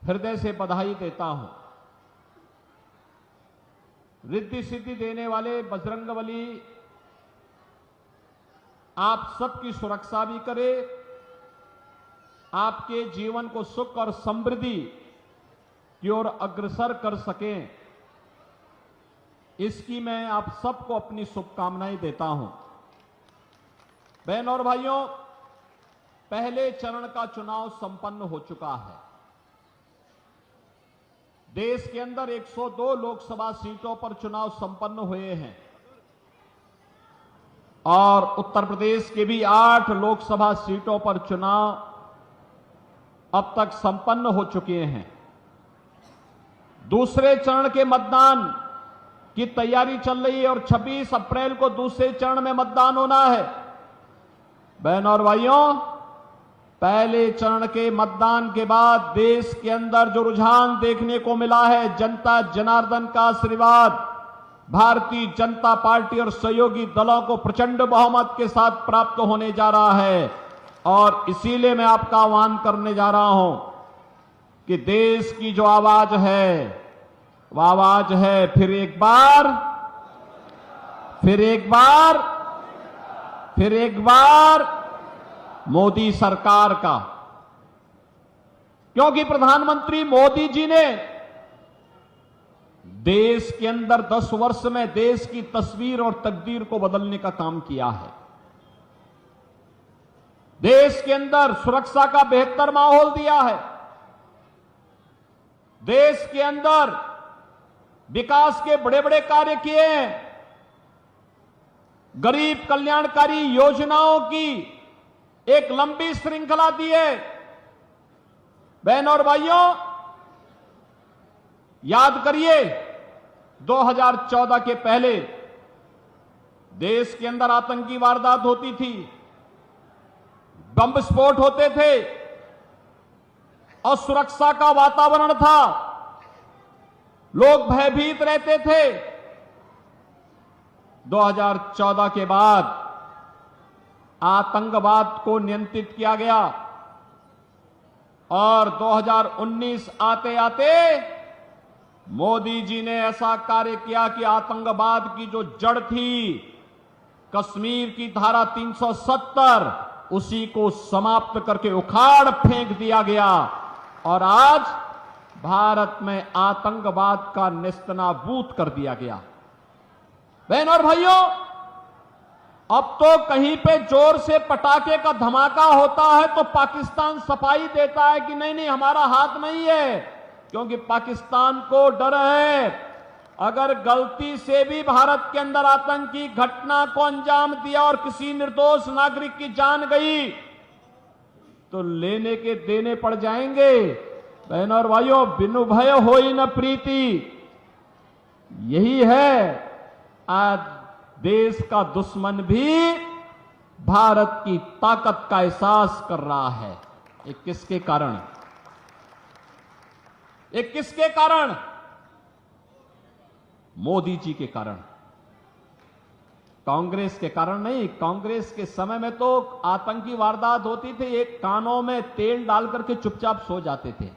हृदय से बधाई देता हूं। रिद्धि सिद्धि देने वाले बजरंगबली आप सबकी सुरक्षा भी करे, आपके जीवन को सुख और समृद्धि की ओर अग्रसर कर सकें, इसकी मैं आप सबको अपनी शुभकामनाएं देता हूं। बहनों और भाइयों, पहले चरण का चुनाव संपन्न हो चुका है। देश के अंदर 102 लोकसभा सीटों पर चुनाव संपन्न हुए हैं और उत्तर प्रदेश के भी 8 लोकसभा सीटों पर चुनाव अब तक संपन्न हो चुके हैं। दूसरे चरण के मतदान की तैयारी चल रही है और 26 अप्रैल को दूसरे चरण में मतदान होना है। बहनों और भाइयों, पहले चरण के मतदान के बाद देश के अंदर जो रुझान देखने को मिला है, जनता जनार्दन का आशीर्वाद भारतीय जनता पार्टी और सहयोगी दलों को प्रचंड बहुमत के साथ प्राप्त होने जा रहा है। और इसीलिए मैं आपका आह्वान करने जा रहा हूं कि देश की जो आवाज है, वह आवाज है फिर एक बार, फिर एक बार, फिर एक बार मोदी सरकार का। क्योंकि प्रधानमंत्री मोदी जी ने देश के अंदर 10 वर्ष में देश की तस्वीर और तकदीर को बदलने का काम किया है। देश के अंदर सुरक्षा का बेहतर माहौल दिया है। देश के अंदर विकास के बड़े बड़े कार्य किए हैं। गरीब कल्याणकारी योजनाओं की एक लंबी श्रृंखला दी है। बहनों और भाइयों, याद करिए 2014 के पहले देश के अंदर आतंकी वारदात होती थी, बम विस्फोट होते थे और सुरक्षा का वातावरण था, लोग भयभीत रहते थे। 2014 के बाद आतंकवाद को नियंत्रित किया गया और 2019 आते आते मोदी जी ने ऐसा कार्य किया कि आतंकवाद की जो जड़ थी, कश्मीर की धारा 370, उसी को समाप्त करके उखाड़ फेंक दिया गया और आज भारत में आतंकवाद का नेस्तनाबूद कर दिया गया। बहनों और भाइयों, अब तो कहीं पे जोर से पटाखे का धमाका होता है तो पाकिस्तान सफाई देता है कि नहीं नहीं, हमारा हाथ नहीं है, क्योंकि पाकिस्तान को डर है अगर गलती से भी भारत के अंदर आतंकी घटना को अंजाम दिया और किसी निर्दोष नागरिक की जान गई तो लेने के देने पड़ जाएंगे। बहनों और भाइयों, बिनु भय होई न प्रीति, यही है आज देश का दुश्मन भी भारत की ताकत का एहसास कर रहा है। ये किसके कारण? ये किसके कारण? मोदी जी के कारण, कांग्रेस के कारण नहीं। कांग्रेस के समय में तो आतंकी वारदात होती थी, एक कानों में तेल डाल करके चुपचाप सो जाते थे,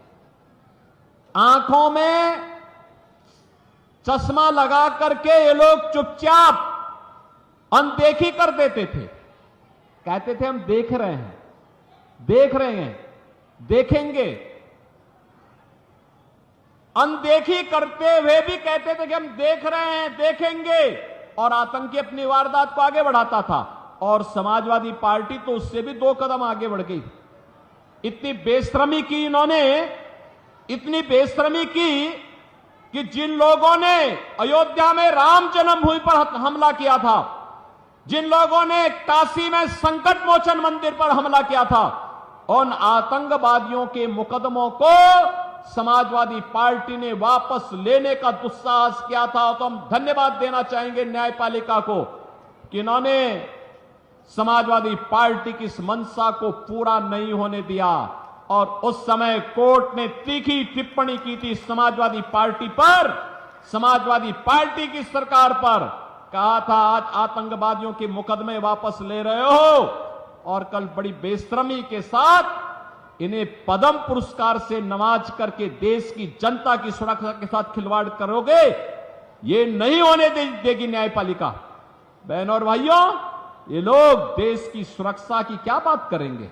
आंखों में चश्मा लगा करके ये लोग चुपचाप अनदेखी कर देते थे। कहते थे हम देख रहे हैं, देख रहे हैं, देखेंगे। अनदेखी करते हुए भी कहते थे कि हम देख रहे हैं, देखेंगे, और आतंकी अपनी वारदात को आगे बढ़ाता था। और समाजवादी पार्टी तो उससे भी 2 कदम आगे बढ़ गई। इतनी बेशर्मी की इन्होंने, इतनी बेशर्मी की कि जिन लोगों ने अयोध्या में राम जन्मभूमि पर हमला किया था, जिन लोगों ने काशी में संकट मोचन मंदिर पर हमला किया था, उन आतंकवादियों के मुकदमों को समाजवादी पार्टी ने वापस लेने का दुस्साहस किया था। तो हम धन्यवाद देना चाहेंगे न्यायपालिका को कि इन्होंने समाजवादी पार्टी की इस मंशा को पूरा नहीं होने दिया। और उस समय कोर्ट ने तीखी टिप्पणी की थी समाजवादी पार्टी पर, समाजवादी पार्टी की सरकार पर। कहा था आज आतंकवादियों के मुकदमे वापस ले रहे हो और कल बड़ी बेशर्मी के साथ इन्हें पद्म पुरस्कार से नवाज करके देश की जनता की सुरक्षा के साथ खिलवाड़ करोगे, ये नहीं होने देगी न्यायपालिका। बहनों और भाइयों, ये लोग देश की सुरक्षा की क्या बात करेंगे?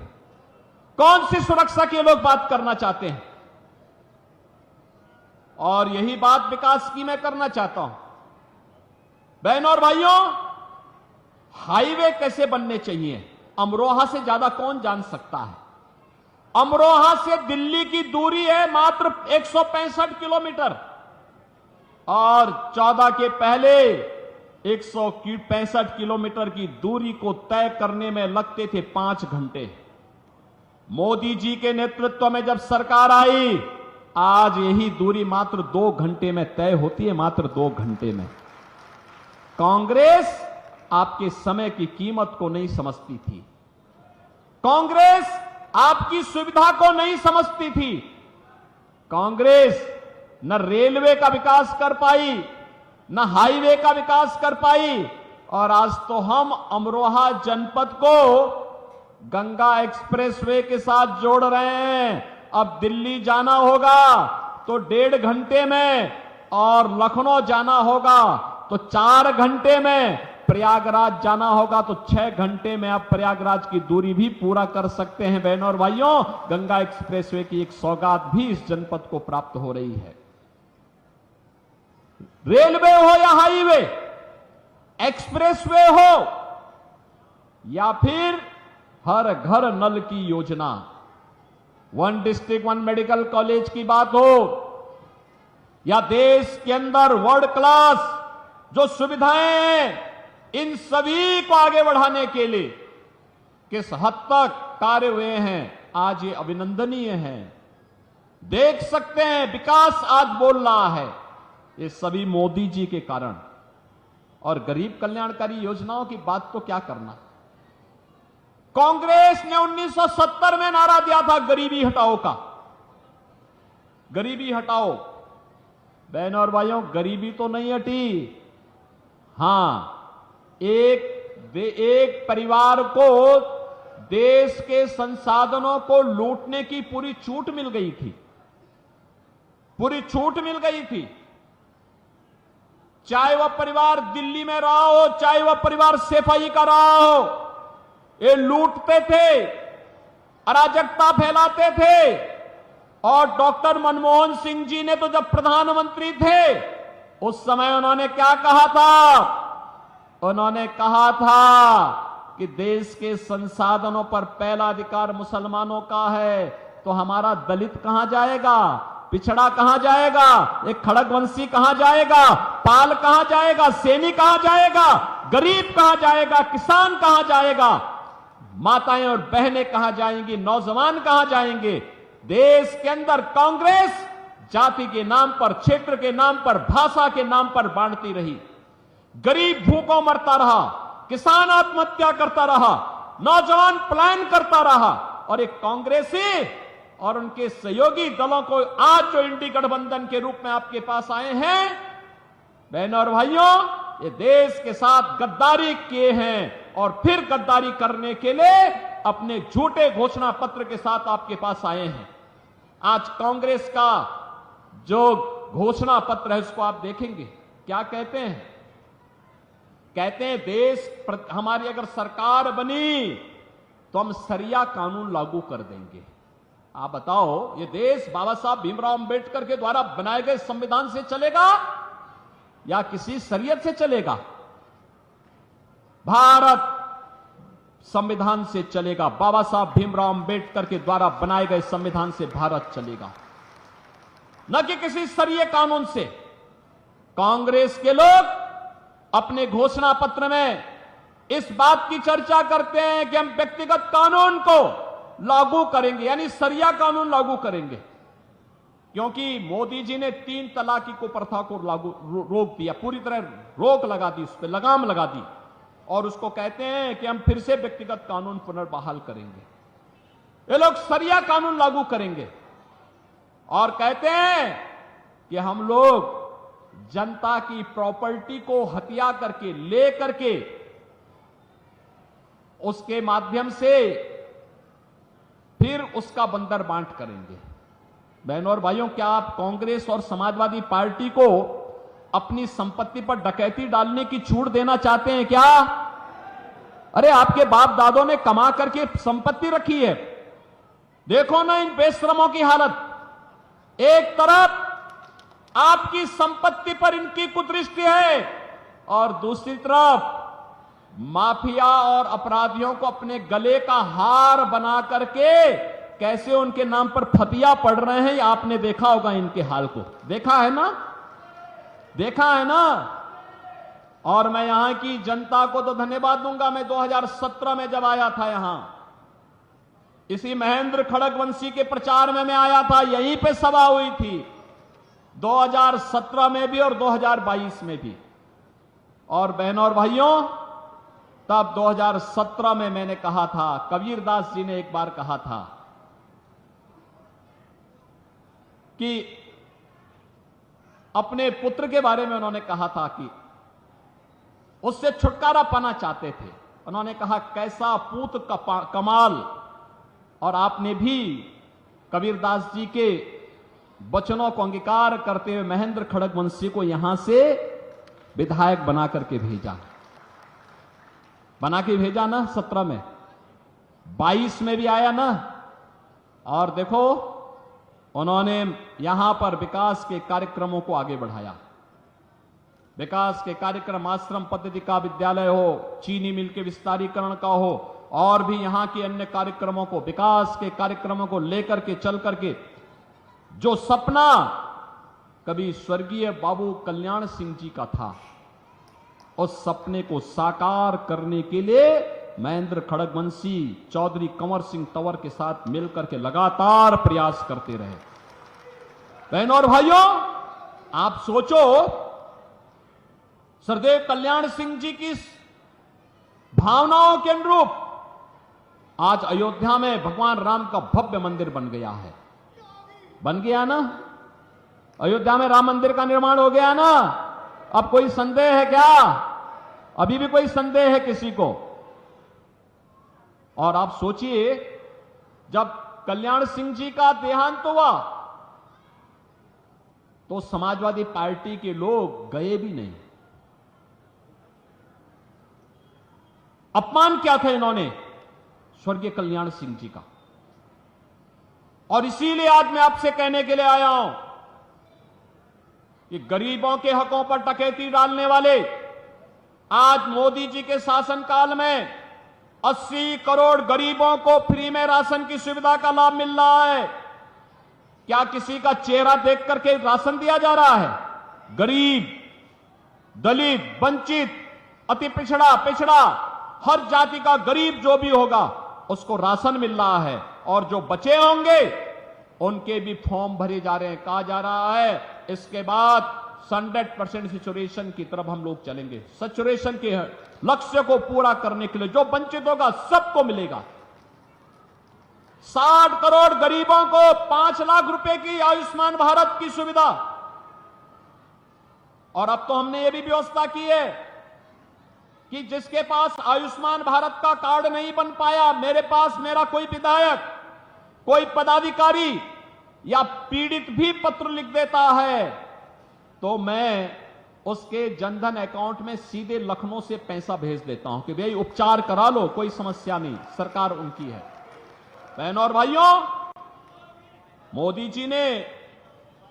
कौन सी सुरक्षा की लोग बात करना चाहते हैं? और यही बात विकास की मैं करना चाहता हूं। बहनों और भाइयों, हाईवे कैसे बनने चाहिए, अमरोहा से ज्यादा कौन जान सकता है? अमरोहा से दिल्ली की दूरी है मात्र 165 किलोमीटर और 14 के पहले 165 किलोमीटर की दूरी को तय करने में लगते थे 5 घंटे। मोदी जी के नेतृत्व में जब सरकार आई, आज यही दूरी मात्र 2 घंटे में तय होती है, मात्र 2 घंटे में। कांग्रेस आपके समय की कीमत को नहीं समझती थी। कांग्रेस आपकी सुविधा को नहीं समझती थी। कांग्रेस न रेलवे का विकास कर पाई, न हाईवे का विकास कर पाई, और आज तो हम अमरोहा जनपद को गंगा एक्सप्रेसवे के साथ जोड़ रहे हैं। अब दिल्ली जाना होगा तो 1.5 घंटे में, और लखनऊ जाना होगा तो 4 घंटे में, प्रयागराज जाना होगा तो 6 घंटे में आप प्रयागराज की दूरी भी पूरा कर सकते हैं। बहनों और भाइयों, गंगा एक्सप्रेसवे की एक सौगात भी इस जनपद को प्राप्त हो रही है। रेलवे हो या हाईवे, एक्सप्रेसवे हो या फिर हर घर नल की योजना, 1 डिस्ट्रिक्ट 1 मेडिकल कॉलेज की बात हो, या देश के अंदर वर्ल्ड क्लास जो सुविधाएं हैं, इन सभी को आगे बढ़ाने के लिए किस हद तक कार्य हुए हैं, आज ये अभिनंदनीय है। देख सकते हैं विकास आज बोल रहा है, ये सभी मोदी जी के कारण। और गरीब कल्याणकारी योजनाओं की बात तो क्या करना। कांग्रेस ने 1970 में नारा दिया था गरीबी हटाओ का, गरीबी हटाओ। बहनों और भाइयों, गरीबी तो नहीं हटी। हां, एक परिवार को देश के संसाधनों को लूटने की पूरी छूट मिल गई थी, पूरी छूट मिल गई थी। चाहे वह परिवार दिल्ली में रहा हो, चाहे वह परिवार सफाई का रहा हो, ये लूटते थे, अराजकता फैलाते थे। और डॉक्टर मनमोहन सिंह जी ने तो जब प्रधानमंत्री थे, उस समय उन्होंने क्या कहा था? उन्होंने कहा था कि देश के संसाधनों पर पहला अधिकार मुसलमानों का है, तो हमारा दलित कहां जाएगा, पिछड़ा कहां जाएगा, एक खड़गवंशी कहां जाएगा, पाल कहां जाएगा, सैनिक कहां जाएगा, गरीब कहां जाएगा, किसान कहां जाएगा, माताएं और बहनें कहां जाएंगी, नौजवान कहां जाएंगे। देश के अंदर कांग्रेस जाति के नाम पर, क्षेत्र के नाम पर, भाषा के नाम पर बांटती रही। गरीब भूखों मरता रहा, किसान आत्महत्या करता रहा, नौजवान पलायन करता रहा। और एक कांग्रेसी और उनके सहयोगी दलों को आज जो इंडी गठबंधन के रूप में आपके पास आए हैं, बहनों और भाइयों, ये देश के साथ गद्दारी किए हैं और फिर गद्दारी करने के लिए अपने झूठे घोषणा पत्र के साथ आपके पास आए हैं। आज कांग्रेस का जो घोषणा पत्र है उसको आप देखेंगे, क्या कहते हैं? कहते हैं हमारी अगर सरकार बनी तो हम सरिया कानून लागू कर देंगे। आप बताओ, ये देश बाबा साहब भीमराव अंबेडकर के द्वारा बनाए गए संविधान से चलेगा या किसी शरीयत से चलेगा? भारत संविधान से चलेगा। बाबा साहब भीमराव अंबेडकर के द्वारा बनाए गए संविधान से भारत चलेगा, न कि किसी शरीय कानून से। कांग्रेस के लोग अपने घोषणा पत्र में इस बात की चर्चा करते हैं कि हम व्यक्तिगत कानून को लागू करेंगे, यानी शरिया कानून लागू करेंगे, क्योंकि मोदी जी ने 3 तलाक की प्रथा को रोक दिया, पूरी तरह रोक लगा दी, उस पर लगाम लगा दी। और उसको कहते हैं कि हम फिर से व्यक्तिगत कानून पुनर्बहाल करेंगे। ये लोग शरिया कानून लागू करेंगे और कहते हैं कि हम लोग जनता की प्रॉपर्टी को हत्या करके, ले करके, उसके माध्यम से फिर उसका बंदर बांट करेंगे। बहनों और भाइयों, क्या आप कांग्रेस और समाजवादी पार्टी को अपनी संपत्ति पर डकैती डालने की छूट देना चाहते हैं क्या? अरे आपके बाप दादों ने कमा करके संपत्ति रखी है, देखो ना इन बेशरमों की हालत। एक तरफ आपकी संपत्ति पर इनकी कुदृष्टि है और दूसरी तरफ माफिया और अपराधियों को अपने गले का हार बना करके कैसे उनके नाम पर फतिया पड़ रहे हैं, आपने देखा होगा इनके हाल को। देखा है ना, देखा है ना। और मैं यहां की जनता को तो धन्यवाद दूंगा। मैं 2017 में जब आया था यहां, इसी महेंद्र खड़गवंशी के प्रचार में मैं आया था, यहीं पे सभा हुई थी 2017 में भी और 2022 में भी। और बहनों और भाइयों, तब 2017 में मैंने कहा था, कबीरदास जी ने एक बार कहा था कि अपने पुत्र के बारे में उन्होंने कहा था कि उससे छुटकारा पाना चाहते थे। उन्होंने कहा कैसा पूत कमाल। और आपने भी कबीरदास जी के वचनों को अंगीकार करते हुए महेंद्र खड़गवंशी को यहां से विधायक बना करके भेजा, बना के भेजा ना 17 में, 22 में भी आया ना। और देखो उन्होंने यहां पर विकास के कार्यक्रमों को आगे बढ़ाया। विकास के कार्यक्रम, आश्रम पद्धति का विद्यालय हो, चीनी मिल के विस्तारीकरण का हो, और भी यहां के अन्य कार्यक्रमों को, विकास के कार्यक्रमों को लेकर के चल करके जो सपना कभी स्वर्गीय बाबू कल्याण सिंह जी का था, उस सपने को साकार करने के लिए महेंद्र खड़गवंशी चौधरी कंवर सिंह तंवर के साथ मिलकर के लगातार प्रयास करते रहे। बहनों और भाइयों, आप सोचो, सरदेव कल्याण सिंह जी की भावनाओं के अनुरूप आज अयोध्या में भगवान राम का भव्य मंदिर बन गया है। बन गया ना, अयोध्या में राम मंदिर का निर्माण हो गया ना। अब कोई संदेह है क्या? अभी भी कोई संदेह है किसी को? और आप सोचिए, जब कल्याण सिंह जी का देहांत हुआ तो समाजवादी पार्टी के लोग गए भी नहीं। अपमान क्या था इन्होंने स्वर्गीय कल्याण सिंह जी का। और इसीलिए आज मैं आपसे कहने के लिए आया हूं कि गरीबों के हकों पर डकैती डालने वाले, आज मोदी जी के शासनकाल में 80 करोड़ गरीबों को फ्री में राशन की सुविधा का लाभ मिल रहा है। क्या किसी का चेहरा देख करके राशन दिया जा रहा है? गरीब, दलित, वंचित, अति पिछड़ा, हर जाति का गरीब जो भी होगा उसको राशन मिल रहा है। और जो बचे होंगे उनके भी फॉर्म भरे जा रहे हैं। कहा जा रहा है इसके बाद 100% सैचुरेशन की तरफ हम लोग चलेंगे। सैचुरेशन के लक्ष्य को पूरा करने के लिए जो वंचित होगा सबको मिलेगा। 60 करोड़ गरीबों को 5 लाख रुपए की आयुष्मान भारत की सुविधा। और अब तो हमने ये भी व्यवस्था की है कि जिसके पास आयुष्मान भारत का कार्ड नहीं बन पाया, मेरे पास मेरा कोई विधायक, कोई पदाधिकारी या पीड़ित भी पत्र लिख देता है तो मैं उसके जनधन अकाउंट में सीधे लखनऊ से पैसा भेज देता हूं कि भाई उपचार करा लो, कोई समस्या नहीं, सरकार उनकी है। बहनों और भाइयों, मोदी जी ने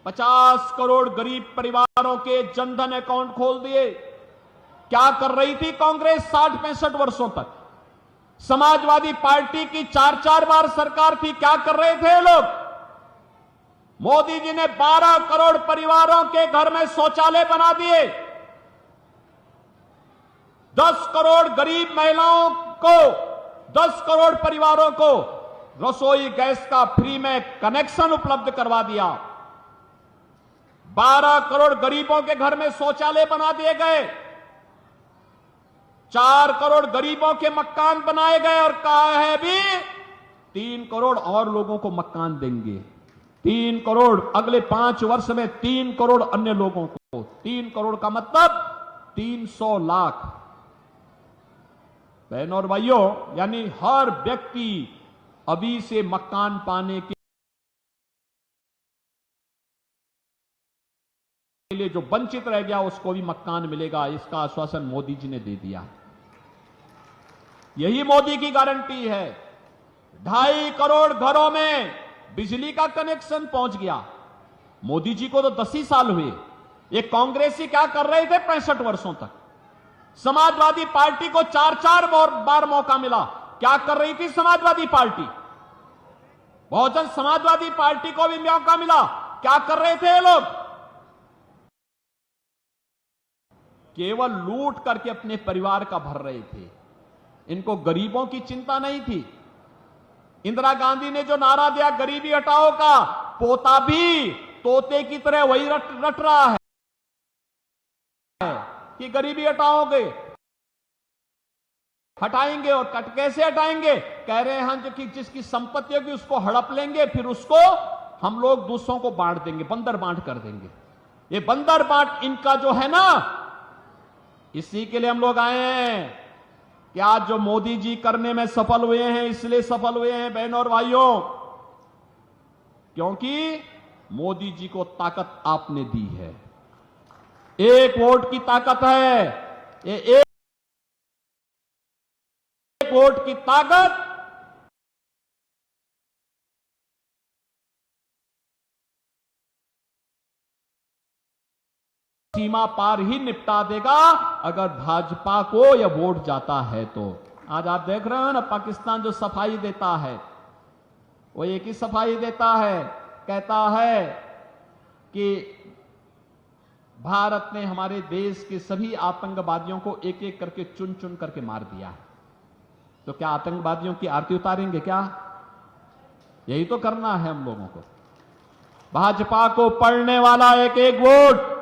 50 करोड़ गरीब परिवारों के जनधन अकाउंट खोल दिए। क्या कर रही थी कांग्रेस 60-65 वर्षों तक? समाजवादी पार्टी की 4-4 बार सरकार थी, क्या कर रहे थे लोग? मोदी जी ने 12 करोड़ परिवारों के घर में शौचालय बना दिए। 10 करोड़ गरीब महिलाओं को, 10 करोड़ परिवारों को रसोई गैस का फ्री में कनेक्शन उपलब्ध करवा दिया। 12 करोड़ गरीबों के घर में शौचालय बना दिए गए। 4 करोड़ गरीबों के मकान बनाए गए और कहा है भी 3 करोड़ और लोगों को मकान देंगे। 3 करोड़ अगले 5 वर्ष में, 3 करोड़ अन्य लोगों को। 3 करोड़ का मतलब 300 लाख। बहनों और भाइयों, यानी हर व्यक्ति अभी से मकान पाने के लिए जो वंचित रह गया उसको भी मकान मिलेगा, इसका आश्वासन मोदी जी ने दे दिया। यही मोदी की गारंटी है। 2.5 करोड़ घरों में बिजली का कनेक्शन पहुंच गया। मोदी जी को तो 10 ही साल हुए। ये कांग्रेसी क्या कर रहे थे 65 वर्षों तक? समाजवादी पार्टी को 4-4 बार मौका मिला। क्या कर रही थी समाजवादी पार्टी? बहुजन समाजवादी पार्टी को भी मौका मिला। क्या कर रहे थे ये लोग? केवल लूट करके अपने परिवार का भर रहे थे। इनको गरीबों की चिंता नहीं थी। इंदिरा गांधी ने जो नारा दिया गरीबी हटाओ का, पोता भी तोते की तरह वही रट रहा है कि गरीबी हटाओगे, हटाएंगे। और कट कैसे हटाएंगे? कह रहे हैं जो कि जिसकी संपत्ति होगी उसको हड़प लेंगे, फिर उसको हम लोग दूसरों को बांट देंगे, बंदर बांट कर देंगे। ये बंदर बांट इनका जो है ना, इसी के लिए हम लोग आए हैं कि आज जो मोदी जी करने में सफल हुए हैं, इसलिए सफल हुए हैं बहनों और भाइयों, क्योंकि मोदी जी को ताकत आपने दी है। 1 वोट की ताकत है। ये 1 वोट की ताकत सीमा पार ही निपटा देगा अगर भाजपा को यह वोट जाता है तो। आज आप देख रहे हो ना, पाकिस्तान जो सफाई देता है वो एक ही सफाई देता है, कहता है कि भारत ने हमारे देश के सभी आतंकवादियों को एक एक करके चुन चुन करके मार दिया है। तो क्या आतंकवादियों की आरती उतारेंगे क्या? यही तो करना है हम लोगों को। भाजपा को पड़ने वाला एक एक वोट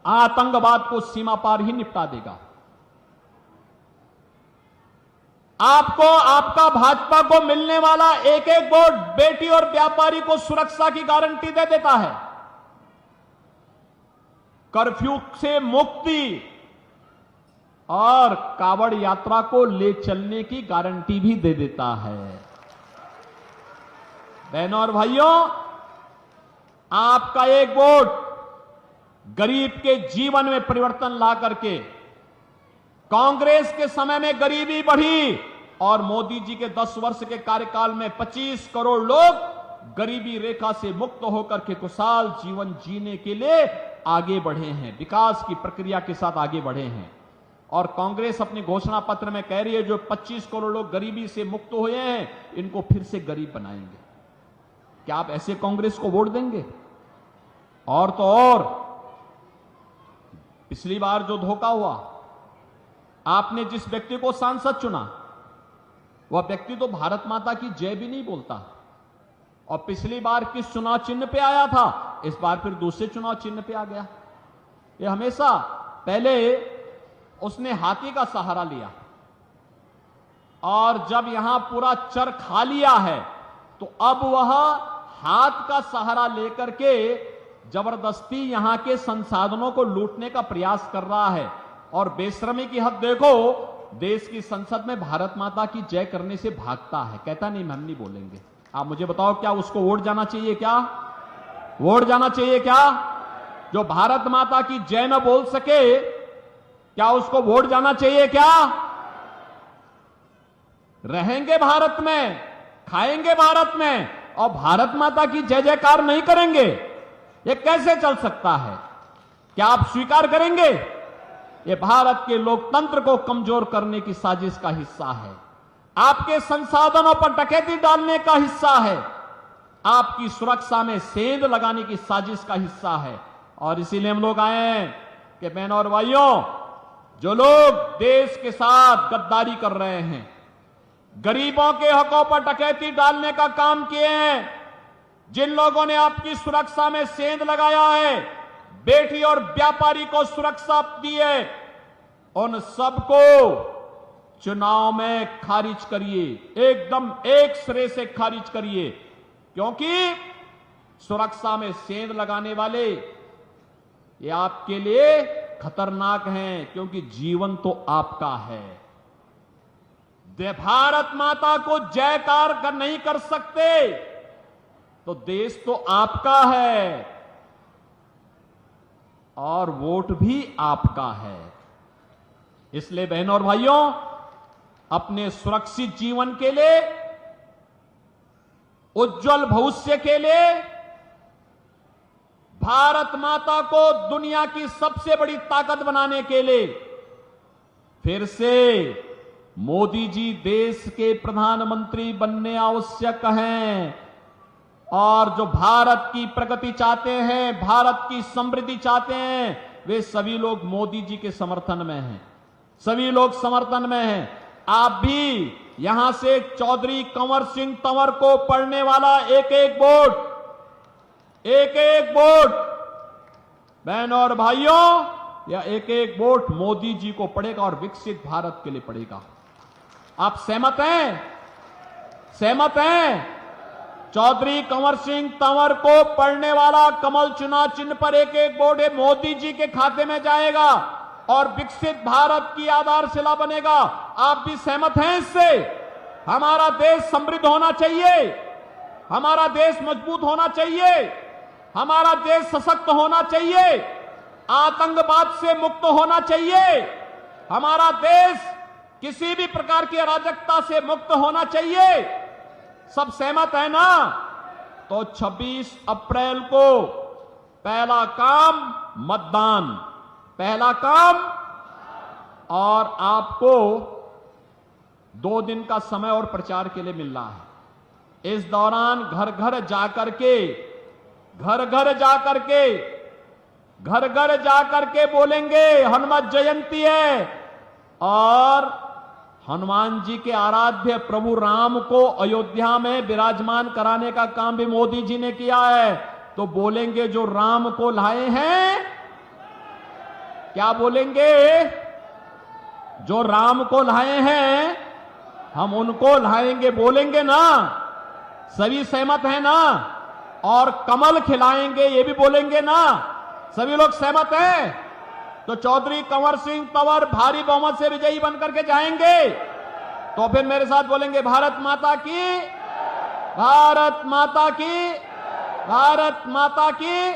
आतंकवाद को सीमा पार ही निपटा देगा। आपको आपका भाजपा को मिलने वाला एक एक वोट बेटी और व्यापारी को सुरक्षा की गारंटी दे देता है। कर्फ्यू से मुक्ति और कावड़ यात्रा को ले चलने की गारंटी भी दे देता है। बहनों और भाइयों, आपका एक वोट गरीब के जीवन में परिवर्तन ला करके, कांग्रेस के समय में गरीबी बढ़ी और मोदी जी के 10 वर्ष के कार्यकाल में 25 करोड़ लोग गरीबी रेखा से मुक्त होकर के खुशहाल जीवन जीने के लिए आगे बढ़े हैं, विकास की प्रक्रिया के साथ आगे बढ़े हैं। और कांग्रेस अपने घोषणा पत्र में कह रही है जो 25 करोड़ लोग गरीबी से मुक्त हुए हैं, इनको फिर से गरीब बनाएंगे। क्या आप ऐसे कांग्रेस को वोट देंगे? और तो और पिछली बार जो धोखा हुआ, आपने जिस व्यक्ति को सांसद चुना वह व्यक्ति तो भारत माता की जय भी नहीं बोलता। और पिछली बार किस चुनाव चिन्ह पे आया था, इस बार फिर दूसरे चुनाव चिन्ह पे आ गया। ये हमेशा पहले उसने हाथी का सहारा लिया और जब यहां पूरा चर खा लिया है तो अब वह हाथ का सहारा लेकर के जबरदस्ती यहां के संसाधनों को लूटने का प्रयास कर रहा है। और बेशर्मी की हद देखो, देश की संसद में भारत माता की जय करने से भागता है, कहता नहीं हम नहीं बोलेंगे। आप मुझे बताओ, क्या उसको वोट जाना चाहिए? क्या वोट जाना चाहिए? क्या जो भारत माता की जय न बोल सके, क्या उसको वोट जाना चाहिए? क्या रहेंगे भारत में, खाएंगे भारत में और भारत माता की जय जयकार नहीं करेंगे? ये कैसे चल सकता है? क्या आप स्वीकार करेंगे? ये भारत के लोकतंत्र को कमजोर करने की साजिश का हिस्सा है, आपके संसाधनों पर डकैती डालने का हिस्सा है, आपकी सुरक्षा में सेंध लगाने की साजिश का हिस्सा है। और इसीलिए हम लोग आए हैं कि बहनों और भाइयों, जो लोग देश के साथ गद्दारी कर रहे हैं, गरीबों के हकों पर डकैती डालने का काम किए हैं, जिन लोगों ने आपकी सुरक्षा में सेंध लगाया है, बेटी और व्यापारी को सुरक्षा दी है, उन सबको चुनाव में खारिज करिए, एकदम एक सिरे से खारिज करिए। क्योंकि सुरक्षा में सेंध लगाने वाले ये आपके लिए खतरनाक हैं, क्योंकि जीवन तो आपका है, भारत माता को जयकार नहीं कर सकते तो देश तो आपका है और वोट भी आपका है। इसलिए बहनों और भाइयों, अपने सुरक्षित जीवन के लिए, उज्जवल भविष्य के लिए, भारत माता को दुनिया की सबसे बड़ी ताकत बनाने के लिए फिर से मोदी जी देश के प्रधानमंत्री बनने आवश्यक हैं। और जो भारत की प्रगति चाहते हैं, भारत की समृद्धि चाहते हैं, वे सभी लोग मोदी जी के समर्थन में हैं, सभी लोग समर्थन में हैं। आप भी यहां से चौधरी कंवर सिंह तंवर को पढ़ने वाला एक एक वोट बहनों और भाइयों, या एक एक वोट मोदी जी को पड़ेगा और विकसित भारत के लिए पड़ेगा। आप सहमत हैं? सहमत हैं? चौधरी कंवर सिंह तंवर को पढ़ने वाला कमल चुनाव चिन्ह पर एक एक वोट मोदी जी के खाते में जाएगा और विकसित भारत की आधारशिला बनेगा। आप भी सहमत हैं इससे? हमारा देश समृद्ध होना चाहिए, हमारा देश मजबूत होना चाहिए, हमारा देश सशक्त होना चाहिए, आतंकवाद से मुक्त होना चाहिए, हमारा देश किसी भी प्रकार की अराजकता से मुक्त होना चाहिए। सब सहमत है ना? तो 26 अप्रैल को पहला काम मतदान, पहला काम। और आपको 2 दिन का समय और प्रचार के लिए मिल रहा है। इस दौरान घर घर जाकर के बोलेंगे हनुमान जयंती है, और हनुमान जी के आराध्य प्रभु राम को अयोध्या में विराजमान कराने का काम भी मोदी जी ने किया है। तो बोलेंगे जो राम को लाए हैं, क्या बोलेंगे? जो राम को लाए हैं हम उनको लाएंगे, बोलेंगे ना? सभी सहमत है ना? और कमल खिलाएंगे, ये भी बोलेंगे ना? सभी लोग सहमत हैं? तो चौधरी कंवर सिंह तंवर भारी बहुमत से विजयी बनकर के जाएंगे। तो फिर मेरे साथ बोलेंगे भारत माता की, भारत माता की, भारत माता की।